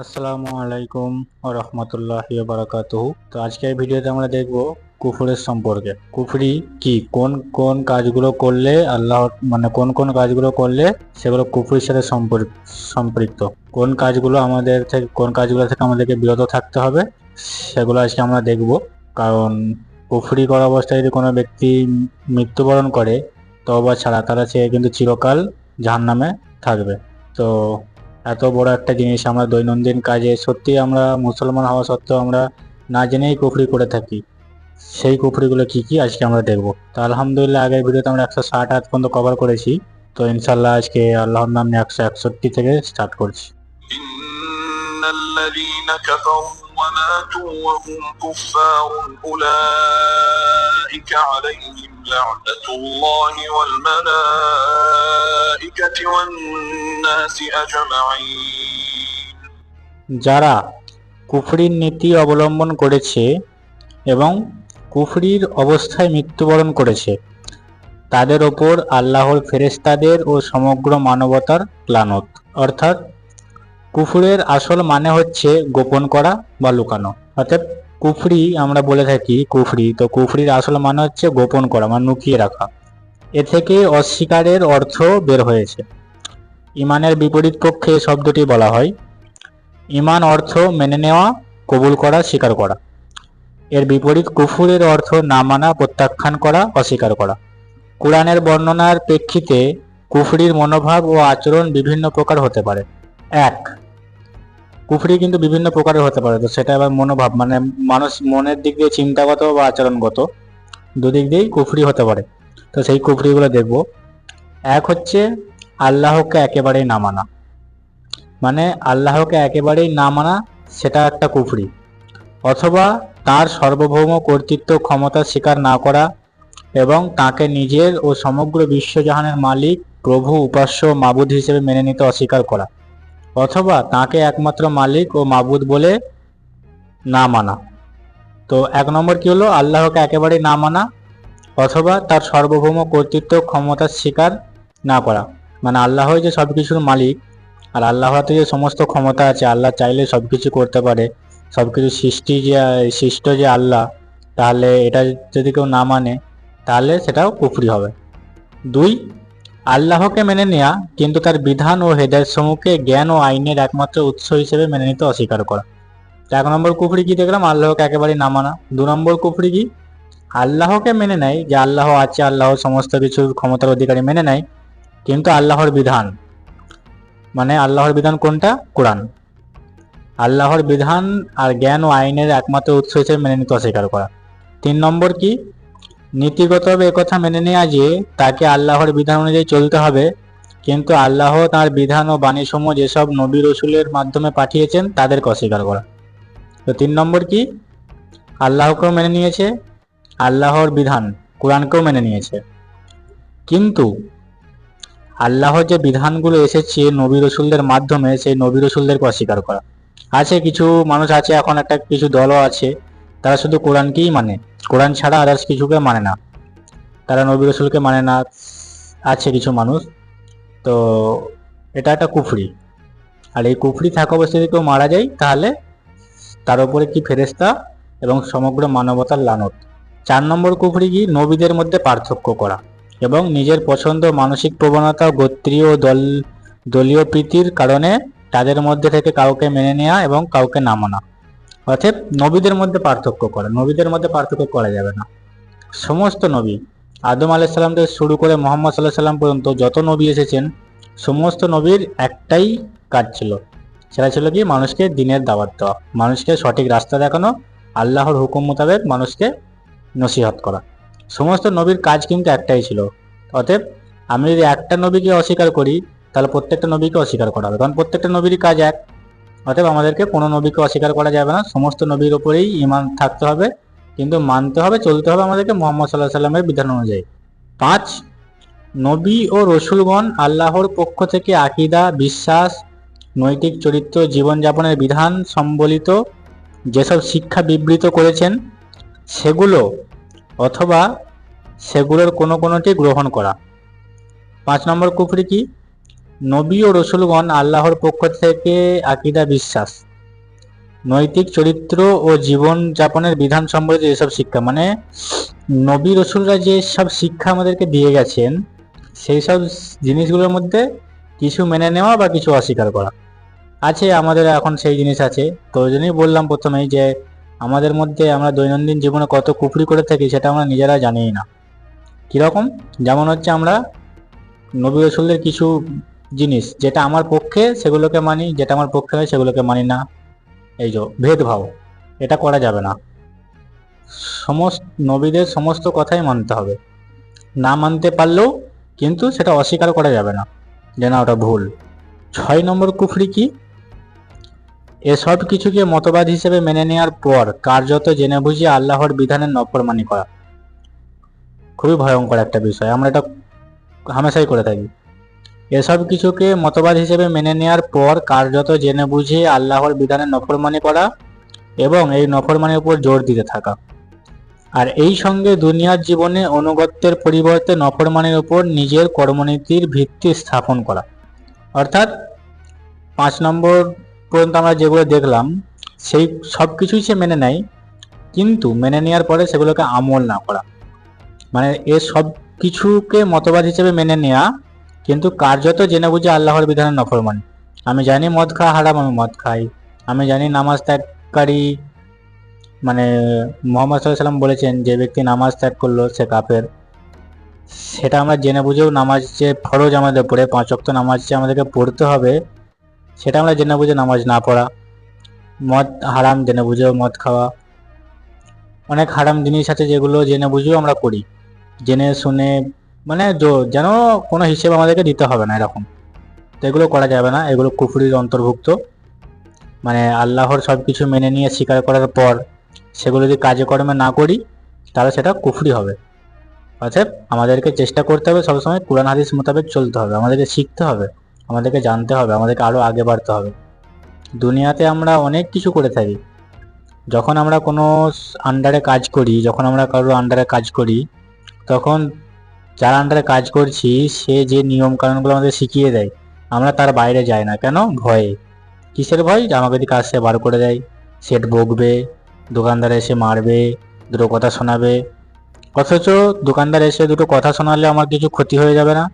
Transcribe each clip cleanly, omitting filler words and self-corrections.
আসসালামু আলাইকুম ওয়া রাহমাতুল্লাহি ওয়া বারাকাতুহু। তো আজকের ভিডিওতে আমরা দেখব কুফরের সম্পর্কে। কুফরি কি, কোন কোন কাজগুলো করলে আল্লাহ কোন কোন কাজগুলো করলে সেগুলো কুফরির সাথে সম্পৃক্ত, কোন কাজগুলো থেকে আমাদেরকে বিরত থাকতে হবে, সেগুলো আজকে আমরা দেখব। কারণ কুফরি করা অবস্থায় যদি কোনো ব্যক্তি মৃত্যুবরণ করে তওবা ছাড়া, তাহলে সে কিন্তু চিরকাল জাহান্নামে থাকবে। তো এত বড় একটা জিনিস আমরা দৈনন্দিন কাজে, সত্যি আমরা মুসলমান হওয়া সত্ত্বেও আমরা না জেনেই কুফরি করে থাকি। সেই কুফরিগুলো কি কি আজকে আমরা দেখব। তো আলহামদুলিল্লাহ, আগের ভিডিওতে আমরা 160 আয়াত পর্যন্ত কভার করেছি। তো ইনশাল্লাহ আজকে আল্লাহর নাম নিয়ে 161 থেকে স্টার্ট করছি। الذين كفروا وماتوا وهم كفار أولئك عليهم لعنة الله والملائكة والناس أجمعين। যারা কুফরির নীতি অবলম্বন করেছে এবং কুফরির অবস্থায় মৃত্যুবরণ করেছে, তাদের ওপর আল্লাহর ফেরেশতাদের ও সমগ্র মানবতার লানত। অর্থাৎ কুফরের আসল মানে হচ্ছে গোপন করা বা লুকানো। অর্থাৎ কুফরি আমরা বলে থাকি কুফরি, তো কুফরির আসল মানে হচ্ছে গোপন করা, মানে লুকিয়ে রাখা। এ থেকে অস্বীকারের অর্থ বের হয়েছে। ইমানের বিপরীত পক্ষে শব্দটি বলা হয়। ইমান অর্থ মেনে নেওয়া, কবুল করা, স্বীকার করা। এর বিপরীত কুফুরের অর্থ না মানা, প্রত্যাখ্যান করা, অস্বীকার করা। কোরআনের বর্ণনার প্রেক্ষিতে কুফরির মনোভাব ও আচরণ বিভিন্ন প্রকার হতে পারে। এক, কুফরি কিন্তু বিভিন্ন প্রকারের হতে পারে। তো সেটা আবার মনোভাব, মানে মানুষ মনের দিক দিয়ে চিন্তাগত বা আচরণগত দুদিক দিয়েই কুফরি হতে পারে। তো সেই কুফরিগুলো দেখব। এক হচ্ছে আল্লাহকে একেবারেই না মানা, মানে আল্লাহকে একেবারেই না মানা, সেটা একটা কুফরি। অথবা তার সার্বভৌম কর্তৃত্ব ক্ষমতা স্বীকার না করা এবং তাকে নিজের ও সমগ্র বিশ্বজাহানের মালিক, প্রভু, উপাস্য, মাবুদ হিসেবে মেনে নিতে অস্বীকার করা, অথবা তাকে একমাত্র মালিক ও মাবুদ বলে না মানা। তো এক নম্বর কি হলো, আল্লাহকে একেবারেই না মানা অথবা তার সার্বভৌম কর্তৃত্ব ক্ষমতা স্বীকার না করা। মানে আল্লাহ যে সবকিছুর মালিক, আর আল্লাহ হাতে যে সমস্ত ক্ষমতা আছে, আল্লাহ চাইলে সবকিছু করতে পারে, সবকিছু সৃষ্ট যে আল্লাহ, তাহলে এটা যদি কেউ না মানে তাহলে সেটাও কুফরি হবে। দুই, আল্লাহকে মেনে নেওয়া কিন্তু তার বিধান ও হেদায়েত সমূহকে জ্ঞান ও আইনের একমাত্র উৎস হিসেবে মেনে নিতে অস্বীকার করা। এক নম্বর কুফরি কি দেখলাম, আল্লাহকে একেবারে না মানা। দু নম্বর কুফরি কি, আল্লাহকে মেনে নেয় যে আল্লাহ আছে, আল্লাহ সমস্ত কিছুর ক্ষমতার অধিকারী, মেনে নেয়, কিন্তু আল্লাহর বিধান, মানে আল্লাহর বিধান কোনটা, কোরআন, আল্লাহর বিধান আর জ্ঞান ও আইনের একমাত্র উৎস হিসেবে মেনে নিতে অস্বীকার করা। তিন নম্বর কি, নীতিগতভাবে একথা মেনে নেওয়া যে তাকে আল্লাহর বিধান অনুযায়ী চলতে হবে, কিন্তু আল্লাহ তাঁর বিধান ও বাণীসমূহ যেসব নবী রসুলের মাধ্যমে পাঠিয়েছেন তাদেরকে অস্বীকার করা। তো তিন নম্বর কি, আল্লাহকেও মেনে নিয়েছে, আল্লাহর বিধান কোরআনকেও মেনে নিয়েছে, কিন্তু আল্লাহর যে বিধানগুলো এসেছে নবী রসুলদের মাধ্যমে, সেই নবী রসুলদেরকে অস্বীকার করা। আছে কিছু মানুষ আছে, এখন একটা কিছু দলও আছে, তারা শুধু কোরআনকেই মানে, কোরআন ছাড়া আদার্স কিছুকে মানে না, তারা নবী রসুলকে মানে না। আছে কিছু মানুষ, তো এটা একটা কুফরি। আর এই কুফরি থাকা অবস্থায় যদি কেউ মারা যায়, তাহলে তার উপরে কি ফেরেশতা এবং সমগ্র মানবতার লানত। চার নম্বর কুফরি কি, নবীদের মধ্যে পার্থক্য করা এবং নিজের পছন্দ, মানসিক প্রবণতা, গোত্রীয় দলীয় প্রীতির কারণে তাদের মধ্যে থেকে কাউকে মেনে নেওয়া এবং কাউকে না মানা। অর্থাৎ নবীদের মধ্যে পার্থক্য করা, নবীদের মধ্যে পার্থক্য করা যাবে না। সমস্ত নবী, আদম আলাইহিস সালাম থেকে শুরু করে মোহাম্মদ সাল্লাল্লাহু আলাইহি সাল্লাম পর্যন্ত যত নবী এসেছেন, সমস্ত নবীর একটাই কাজ ছিল, সেটা ছিল কি, মানুষকে দ্বীনের দাওয়াত দেওয়া, মানুষকে সঠিক রাস্তা দেখানো, আল্লাহর হুকুম মোতাবেক মানুষকে নসিহত করা। সমস্ত নবীর কাজ কিন্তু একটাই ছিল। অতএব আমি যদি একটা নবীকে অস্বীকার করি, তাহলে প্রত্যেকটা নবীকে অস্বীকার করা হবে, কারণ প্রত্যেকটা নবীরই কাজ এক। অতএব আমাদেরকে কোনো নবীকে অস্বীকার করা যাবে না, সমস্ত নবীর উপরেই ঈমান থাকতে হবে, কিন্তু মানতে হবে, চলতে হবে আমাদেরকে মুহাম্মদ সাল্লাল্লাহু আলাইহি সাল্লামের বিধান অনুযায়ী। 5, নবী ও রসুলগণ আল্লাহর পক্ষ থেকে আকীদা, বিশ্বাস, নৈতিক চরিত্র, জীবনযাপনের বিধান সম্বলিত যেসব শিক্ষা বিবৃত করেছেন সেগুলো অথবা সেগুলোর কোনো কোনোটি গ্রহণ করা। 5 নম্বর কুফরি কি, নবী ও রসুলগণ আল্লাহর পক্ষ থেকে আকীদা, বিশ্বাস, নৈতিক চরিত্র ও জীবন যাপনের বিধান সম্বলিত যেসব শিক্ষা, মানে নবী রসুলরা যে সব শিক্ষা আমাদেরকে দিয়ে গেছেন সেই সব জিনিসগুলোর মধ্যে কিছু মেনে নেওয়া বা কিছু অস্বীকার করা আছে। আমাদের এখন সেই জিনিস আছে। তো ওই জন্যই বললাম প্রথমেই যে আমাদের মধ্যে আমরা দৈনন্দিন জীবনে কত কুফরি করে থাকি সেটা আমরা নিজেরা জানিই না। কীরকম? যেমন হচ্ছে আমরা নবী রসুলদের কিছু জিনিস যেটা আমার পক্ষে সেগুলোকে মানি, যেটা আমার পক্ষে হয় সেগুলোকে মানি না। এই যে ভেদভাব, এটা করা যাবে না। সমস্ত নবীদের সমস্ত কথাই মানতে হবে, না মানতে পারলেও কিন্তু সেটা অস্বীকার করা যাবে না যে না ওটা ভুল। 6 নম্বর কুফরি কি? এসব কিছুকে মতবাদ হিসেবে মেনে নেওয়ার পর কার্যত জেনে বুঝে আল্লাহর বিধানের নফরমানি করা। খুবই ভয়ঙ্কর একটা বিষয়, আমরা এটা হামেশাই করে থাকি। এসব কিছুকে মতবাদ হিসেবে মেনে নেওয়ার পর কার্যত জেনে বুঝে আল্লাহর বিধানের নফরমানি করা এবং এই নফরমানির উপর জোর দিতে থাকা। আর এই সঙ্গে দুনিয়ার জীবনে অনুগত্যের পরিবর্তে নফরমানির উপর নিজের কর্মনীতির ভিত্তি স্থাপন করা। অর্থাৎ 5 নম্বর পর্যন্ত আমরা যেগুলো দেখলাম সেই সব কিছুই সে মেনে নেয়, কিন্তু মেনে নেওয়ার পরে সেগুলোকে আমল না করা, মানে এ সব কিছুকে মতবাদ হিসেবে মেনে নেওয়া কিন্তু কার্যত জেনে বুঝে আল্লাহর বিধানের নফরমানি। আমি জানি মদ খাওয়া হারাম, আমি মদ খাই। আমি জানি নামাজ ত্যাগকারী, মানে মুহাম্মদ সাল্লাল্লাহু আলাইহি ওয়াসাল্লাম বলেছেন যে ব্যক্তি নামাজ ত্যাগ করলো সে কাফের, সেটা আমরা জেনে বুঝেও নামাজ যে ফরজ আমাদের উপরে 5 ওয়াক্ত নামাজ যে আমাদেরকে পড়তে হবে সেটা আমরা জেনে বুঝে নামাজ না পড়া। মদ হারাম, জেনে বুঝেও মদ খাওয়া। অনেক হারাম জিনিস আছে যেগুলো জেনে বুঝেও আমরা করি, জেনে শুনে, মানে যেন কোনো হিসেব আমাদেরকে দিতে হবে না এরকম। তো এগুলো করা যাবে না, এগুলো কুফরির অন্তর্ভুক্ত। মানে আল্লাহর সব কিছু মেনে নিয়ে স্বীকার করার পর সেগুলো যদি কাজে কর্মে না করি তাহলে সেটা কুফরি হবে। অতএব আমাদেরকে চেষ্টা করতে হবে সবসময় কুরআন হাদিস মোতাবেক চলতে হবে, আমাদেরকে শিখতে হবে, আমাদেরকে জানতে হবে, আমাদেরকে আরও আগে বাড়তে হবে। দুনিয়াতে আমরা অনেক কিছু করে থাকি। যখন আমরা কোনো আন্ডারে কাজ করি, যখন আমরা কারোর আন্ডারে কাজ করি, তখন যার আন্ডারে কাজ করছি সে যে নিয়ম কানুনগুলো আমাদের শিখিয়ে দেয় আমরা তার বাইরে যাই না। কেন? ভয়ে। কিসের ভয়? যে আমাকে যদি কাজ সে বার করে দেয়, সেট বকবে, দোকানদার এসে মারবে, দুটো কথা শোনাবে। অথচ দোকানদার এসে দুটো কথা শোনালে আমার কিছু ক্ষতি হয়ে যাবে না,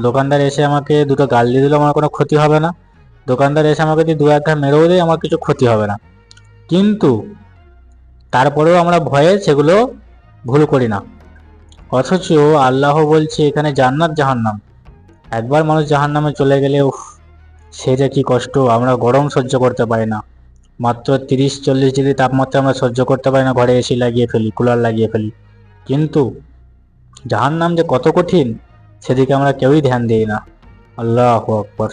দোকানদার এসে আমাকে দুটো গাল দিয়ে দিলেও আমার কোনো ক্ষতি হবে না, দোকানদার এসে আমাকে যদি 2-1 ঘা মেরেও দেয় আমার কিছু ক্ষতি হবে না। কিন্তু তারপরেও আমরা ভয়ে সেগুলো ভুল করি না। অথচ আল্লাহ বলছে এখানে জান্নাত জাহান্নাম। একবার মানুষ জাহান্নামে চলে গেলে উফ, সে যে কি কষ্ট, আমরা গরম সহ্য করতে পারি না। মাত্র 30-40 ডিগ্রি তাপমাত্রা আমরা সহ্য করতে পারি না, ঘরে এসি লাগিয়ে ফেলি, কুলার লাগিয়ে ফেলি। কিন্তু জাহান্নাম যে কত কঠিন সেদিকে আমরা কেউই ধ্যান দিই না। আল্লাহু আকবার।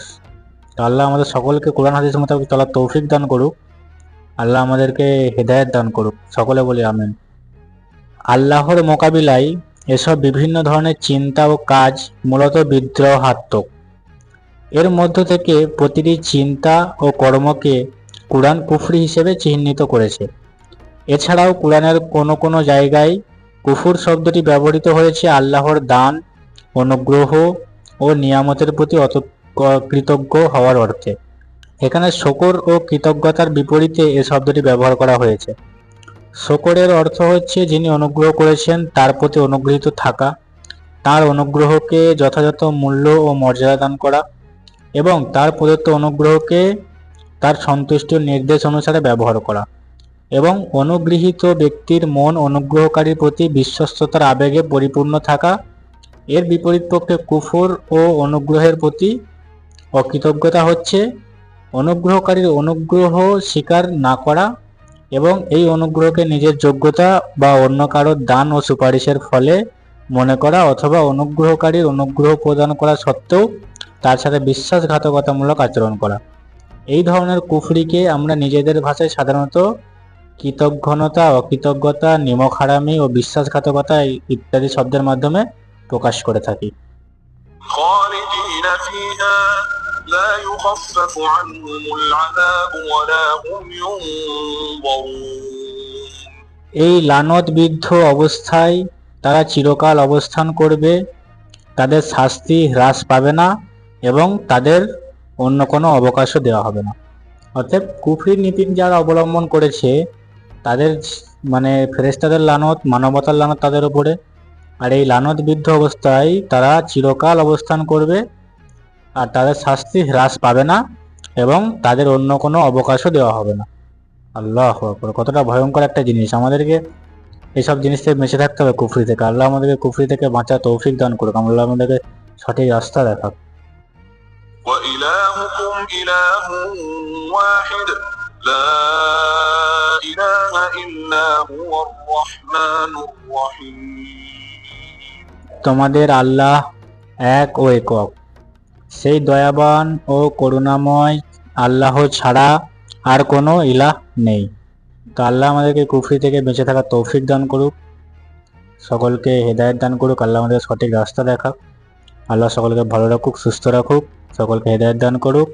আল্লাহ আমাদের সকলকে কোরআন হাদিস মোতাবেক চলার তৌফিক দান করুক, আল্লাহ আমাদেরকে হেদায়েত দান করুক, সকলে বলি আমিন। আল্লাহর মোকাবিলায় এসব বিভিন্ন ধরনের চিন্তা ও কাজ মূলত বিদ্রোহাত্মক। এর মধ্য থেকে প্রতিটি চিন্তা ও কর্মকে কুরআন কুফরি হিসেবে চিহ্নিত করেছে। এছাড়াও কুরআনের কোনো কোনো জায়গায় কুফর শব্দটি ব্যবহৃত হয়েছে আল্লাহর দান, অনুগ্রহ ও নিয়ামতের প্রতি কৃতজ্ঞ হওয়ার অর্থে। এখানে শকর ও কৃতজ্ঞতার বিপরীতে এ শব্দটি ব্যবহার করা হয়েছে। শকরের অর্থ হচ্ছে যিনি অনুগ্রহ করেছেন তার প্রতি অনুগৃহীত থাকা, তার অনুগ্রহকে যথাযথ মূল্য ও মর্যাদা দান করা এবং তার প্রদত্ত অনুগ্রহকে তার সন্তুষ্টির নির্দেশ অনুসারে ব্যবহার করা, এবং অনুগৃহীত ব্যক্তির মন অনুগ্রহকারীর প্রতি বিশ্বস্ততার আবেগে পরিপূর্ণ থাকা। এর বিপরীত পক্ষে কুফর ও অনুগ্রহের প্রতি অকৃতজ্ঞতা হচ্ছে অনুগ্রহকারীর অনুগ্রহ স্বীকার না করা এবং এই অনুগ্রহকে নিজের যোগ্যতা বা অন্য কারোর দান ও সুপারিশের ফলে মনে করা, অথবা অনুগ্রহকারীর অনুগ্রহ প্রদান করা সত্ত্বেও তার সাথে বিশ্বাসঘাতকতামূলক আচরণ করা। এই ধরনের কুফরিকে আমরা নিজেদের ভাষায় সাধারণত কৃতঘ্নতা, অকৃতজ্ঞতা, নিমক হারামি ও বিশ্বাসঘাতকতা ইত্যাদি শব্দের মাধ্যমে প্রকাশ করে থাকি। خالدين فيها لا يخفف عنهم العذاب ولا هم ينظرون। এই লানতবিদ্ধ অবস্থায় তারা চিরকাল অবস্থান করবে, তাদের শাস্তি হ্রাস পাবে না এবং তাদের অন্য কোনো অবকাশও দেওয়া হবে না। অর্থাৎ কুফরির নীতি যারা অবলম্বন করেছে তাদের মানে ফেরেশতাদের লানত, মানবতার লানত তাদের উপরে, আর এই লানত বিদ্ধ অবস্থায় তারা চিরকাল অবস্থান করবে আর তাদের শাস্তি হ্রাস পাবে না এবং তাদের অন্য কোনো অবকাশও দেওয়া হবে না। আল্লাহু আকবার, কতটা ভয়ঙ্কর একটা জিনিস! আমাদেরকে এইসব জিনিস থেকে বেঁচে থাকতে হবে, কুফরি থেকে। আল্লাহ আমাদেরকে কুফরি থেকে বাঁচার তৌফিক দান করুক, আল্লাহ আমাদেরকে সঠিক রাস্তা দেখাক। وإلهكم إله واحد لا إله إلا هو الرحمن الرحيم। তোমাদের আল্লাহ এক ও একক, সেই দয়াবান ও করুণাময় আল্লাহ ছাড়া আর কোনো ইলাহ নেই। তো আল্লাহ আমাদেরকে কুফরি থেকে বেঁচে থাকার তৌফিক দান করুক, সকলকে হেদায়েত দান করুক, আল্লাহ আমাদের সঠিক রাস্তা দেখাক। আল্লাহ সকলকে ভালো রাখুক, সুস্থ রাখুক, সকলকে হেদায়েত দান করুক।